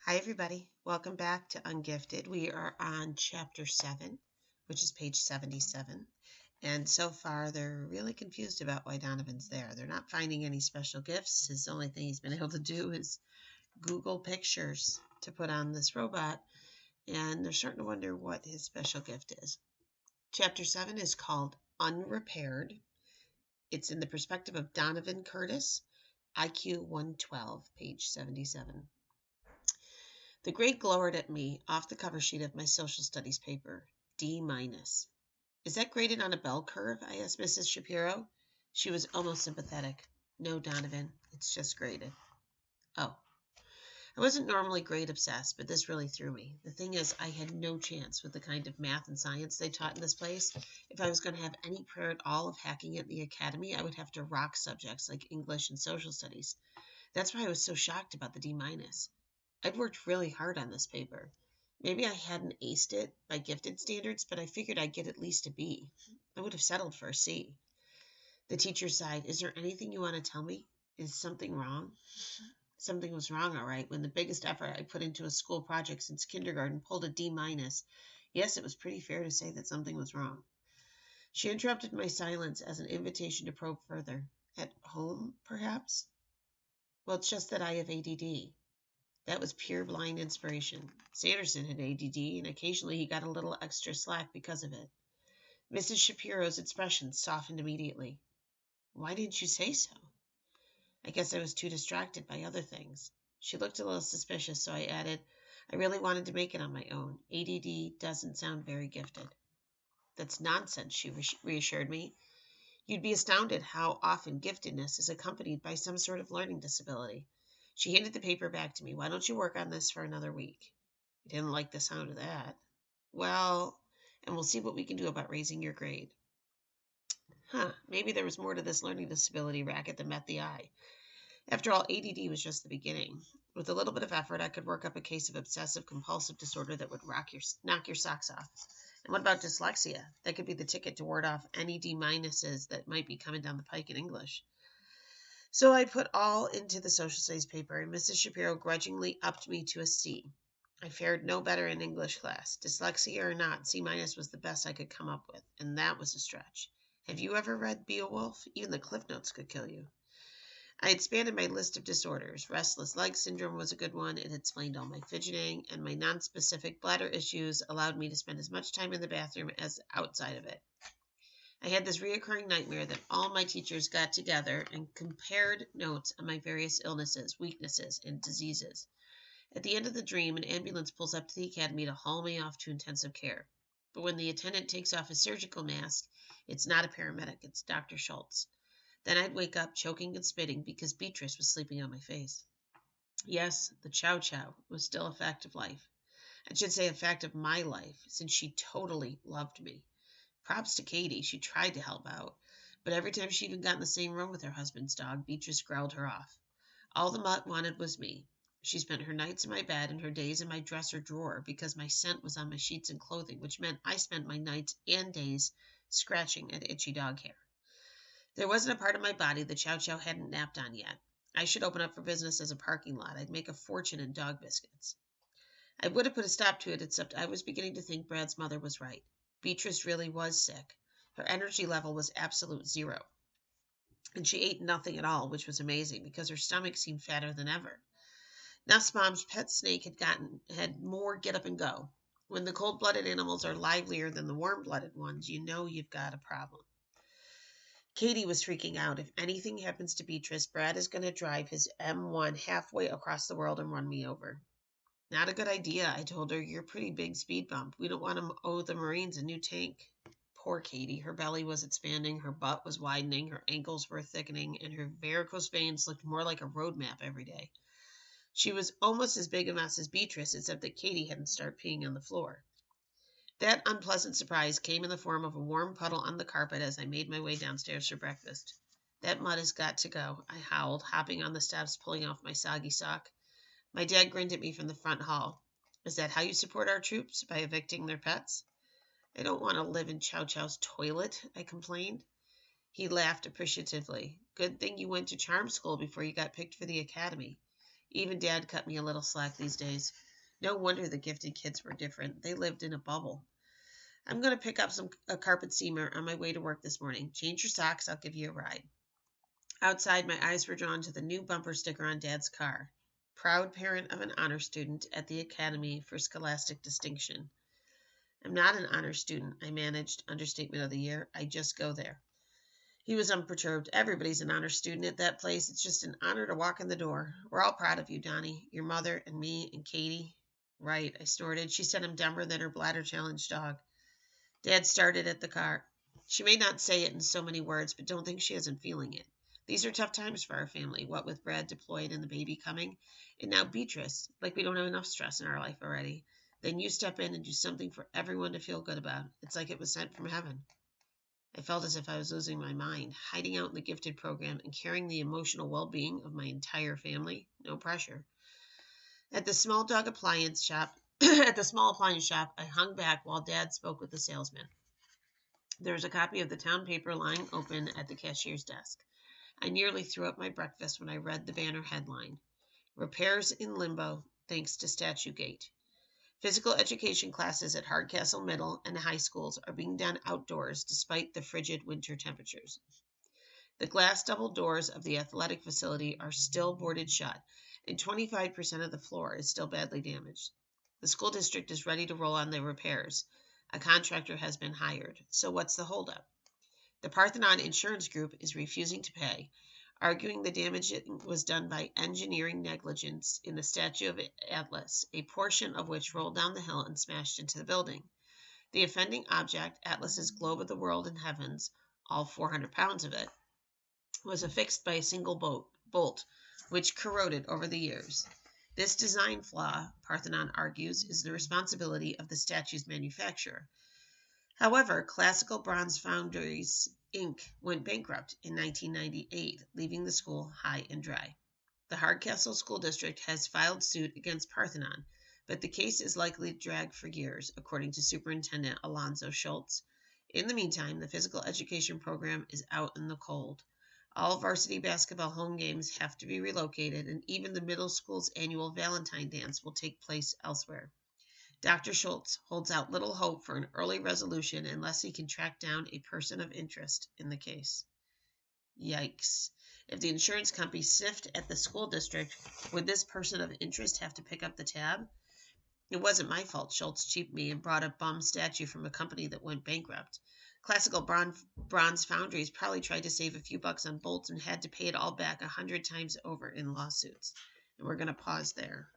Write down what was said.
Hi, everybody. Welcome back to Ungifted. We are on chapter 7, which is page 77. And so far, they're really confused about why Donovan's there. They're not finding any special gifts. His only thing he's been able to do is Google pictures to put on this robot. And they're starting to wonder what his special gift is. Chapter 7 is called Unrepaired. It's in the perspective of Donovan Curtis, IQ 112, page 77. The grade glowered at me off the cover sheet of my social studies paper. D minus. Is that graded on a bell curve? I asked Mrs. Shapiro. She was almost sympathetic. No, Donovan, it's just graded. Oh. I wasn't normally grade obsessed, but this really threw me. The thing is, I had no chance with the kind of math and science they taught in this place. If I was going to have any prayer at all of hacking at the academy, I would have to rock subjects like English and social studies. That's why I was so shocked about the D minus. I'd worked really hard on this paper. Maybe I hadn't aced it by gifted standards, but I figured I'd get at least a B. I would have settled for a C. The teacher sighed. Is there anything you want to tell me? Is something wrong? Something was wrong, all right, when the biggest effort I put into a school project since kindergarten pulled a D minus. Yes, it was pretty fair to say that something was wrong. She interrupted my silence as an invitation to probe further. At home, perhaps? Well, it's just that I have ADD. That was pure blind inspiration. Sanderson had ADD, and occasionally he got a little extra slack because of it. Mrs. Shapiro's expression softened immediately. Why didn't you say so? I guess I was too distracted by other things. She looked a little suspicious, so I added, I really wanted to make it on my own. ADD doesn't sound very gifted. That's nonsense, she reassured me. You'd be astounded how often giftedness is accompanied by some sort of learning disability. She handed the paper back to me. Why don't you work on this for another week? I didn't like the sound of that. Well, and we'll see what we can do about raising your grade. Maybe there was more to this learning disability racket than met the eye. After all, ADD was just the beginning. With a little bit of effort, I could work up a case of obsessive-compulsive disorder that would knock your socks off. And what about dyslexia? That could be the ticket to ward off any D minuses that might be coming down the pike in English. So I put all into the social studies paper, and Mrs. Shapiro grudgingly upped me to a C. I fared no better in English class. Dyslexia or not, C minus was the best I could come up with, and that was a stretch. Have you ever read Beowulf? Even the Cliff Notes could kill you. I expanded my list of disorders. Restless leg syndrome was a good one. It explained all my fidgeting, and my nonspecific bladder issues allowed me to spend as much time in the bathroom as outside of it. I had this reoccurring nightmare that all my teachers got together and compared notes on my various illnesses, weaknesses, and diseases. At the end of the dream, an ambulance pulls up to the academy to haul me off to intensive care. But when the attendant takes off his surgical mask, it's not a paramedic, it's Dr. Schultz. Then I'd wake up choking and spitting because Beatrice was sleeping on my face. Yes, the chow chow was still a fact of life. I should say a fact of my life, since she totally loved me. Props to Katie, she tried to help out, but every time she even got in the same room with her husband's dog, Beatrice growled her off. All the mutt wanted was me. She spent her nights in my bed and her days in my dresser drawer because my scent was on my sheets and clothing, which meant I spent my nights and days scratching at itchy dog hair. There wasn't a part of my body the chow chow hadn't napped on yet. I should open up for business as a parking lot. I'd make a fortune in dog biscuits. I would have put a stop to it, except I was beginning to think Brad's mother was right. Beatrice really was sick. Her energy level was absolute zero. And she ate nothing at all, which was amazing because her stomach seemed fatter than ever. Nussbaum's pet snake had more get up and go. When the cold-blooded animals are livelier than the warm-blooded ones, you know you've got a problem. Katie was freaking out. If anything happens to Beatrice, Brad is going to drive his M1 halfway across the world and run me over. Not a good idea, I told her. You're a pretty big speed bump. We don't want to owe the Marines a new tank. Poor Katie. Her belly was expanding, her butt was widening, her ankles were thickening, and her varicose veins looked more like a road map every day. She was almost as big a mess as Beatrice, except that Katie hadn't started peeing on the floor. That unpleasant surprise came in the form of a warm puddle on the carpet as I made my way downstairs for breakfast. That mud has got to go, I howled, hopping on the steps, pulling off my soggy sock. My dad grinned at me from the front hall. Is that how you support our troops, by evicting their pets? I don't want to live in Chow Chow's toilet, I complained. He laughed appreciatively. Good thing you went to charm school before you got picked for the academy. Even Dad cut me a little slack these days. No wonder the gifted kids were different. They lived in a bubble. I'm going to pick up a carpet steamer on my way to work this morning. Change your socks. I'll give you a ride. Outside, my eyes were drawn to the new bumper sticker on Dad's car. Proud parent of an honor student at the Academy for Scholastic Distinction. I'm not an honor student, I managed, understatement of the year. I just go there. He was unperturbed. Everybody's an honor student at that place. It's just an honor to walk in the door. We're all proud of you, Donnie. Your mother and me and Katie. Right, I snorted. She sent him dumber than her bladder-challenged dog. Dad started at the car. She may not say it in so many words, but don't think she isn't feeling it. These are tough times for our family, what with Brad deployed and the baby coming, and now Beatrice, like we don't have enough stress in our life already. Then you step in and do something for everyone to feel good about. It's like it was sent from heaven. I felt as if I was losing my mind, hiding out in the gifted program and carrying the emotional well-being of my entire family. No pressure. At the small appliance shop, I hung back while Dad spoke with the salesman. There was a copy of the town paper lying open at the cashier's desk. I nearly threw up my breakfast when I read the banner headline, Repairs in Limbo, Thanks to Statue Gate. Physical education classes at Hardcastle Middle and high schools are being done outdoors despite the frigid winter temperatures. The glass double doors of the athletic facility are still boarded shut, and 25% of the floor is still badly damaged. The school district is ready to roll on the repairs. A contractor has been hired. So what's the holdup? The Parthenon Insurance Group is refusing to pay, arguing the damage was done by engineering negligence in the statue of Atlas, a portion of which rolled down the hill and smashed into the building. The offending object, Atlas's globe of the world and heavens, all 400 pounds of it, was affixed by a single bolt, which corroded over the years. This design flaw, Parthenon argues, is the responsibility of the statue's manufacturer. However, Classical Bronze Foundries, Inc. went bankrupt in 1998, leaving the school high and dry. The Hardcastle School District has filed suit against Parthenon, but the case is likely to drag for years, according to Superintendent Alonzo Schultz. In the meantime, the physical education program is out in the cold. All varsity basketball home games have to be relocated, and even the middle school's annual Valentine dance will take place elsewhere. Dr. Schultz holds out little hope for an early resolution unless he can track down a person of interest in the case. Yikes. If the insurance company sniffed at the school district, would this person of interest have to pick up the tab? It wasn't my fault Schultz cheaped me and brought a bum statue from a company that went bankrupt. Classical Bronze Foundries probably tried to save a few bucks on bolts and had to pay it all back 100 times over in lawsuits. And we're going to pause there.